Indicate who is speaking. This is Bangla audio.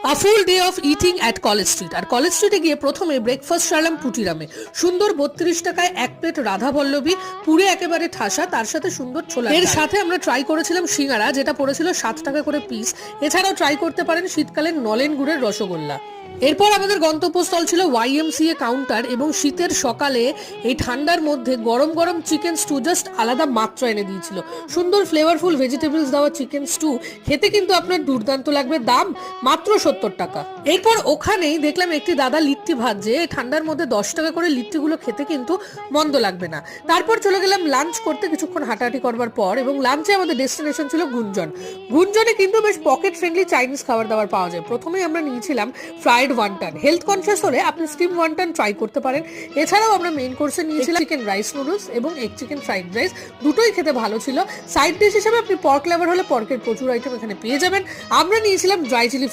Speaker 1: A full day of eating at College Street. আর কলেজ স্ট্রিটে গিয়ে প্রথমে ব্রেকফাস্ট সারলাম পুটিরামে। সুন্দর 32 টাকায় এক প্লেট রাধা পল্লবী, পুরে একেবারে ঠাসা, তার সাথে সুন্দর ছোলা। এর সাথে আমরা ট্রাই করেছিলাম সিঙ্গারা, যেটা পড়েছিল 7 টাকা করে পিস। এছাড়াও ট্রাই করতে পারেন শীতকালের নলেন গুড়ের রসগোল্লা। এরপর আমাদের গন্তব্যস্থল ছিল YMCA কাউন্টার, এবং শীতের সকালে এই ঠান্ডার মধ্যে গরম গরম চিকেন স্টু জাস্ট আলাদা মাত্রা এনে দিয়েছিল। সুন্দর ফ্লেভারফুল ভেজিটেবলস দেওয়া চিকেন স্টু খেতে কিন্তু আপনার দুর্দান্ত লাগবে। দাম মাত্র 70 টাকা। এরপর ওখানেই দেখলাম একটি দাদা লিট্টি ভাজছে। ঠান্ডার মধ্যে 10 টাকা করে লিট্টিগুলো খেতে কিন্তু মন্দ লাগবে না। তারপর চলে গেলাম লাঞ্চ করতে কিছুক্ষণ হাঁটাহাঁটি করবার পর, এবং লাঞ্চে আমাদের ডেস্টিনেশন ছিল গুঞ্জন। গুঞ্জনে কিন্তু বেশ পকেট ফ্রেন্ডলি চাইনিজ খাবার দাবার পাওয়া যায়। প্রথমেই আমরা নিয়েছিলাম ফ্রাইড ওয়ান্টান। হেলথ কনসিয়াস হলে আপনি স্টিম ওয়ান্টান ট্রাই করতে পারেন। এছাড়াও আমরা মেইন কোর্সে নিয়েছিলাম চিকেন রাইস নুডলস এবং এগ চিকেন ফ্রাইড রাইস। দুটোই খেতে ভালো ছিল। সাইড ডিশ হিসেবে আপনি পর্ক লাভার হলে পর্কের প্রচুর আইটেম এখানে পেয়ে যাবেন। আমরা নিয়েছিলাম ড্রাই চিলি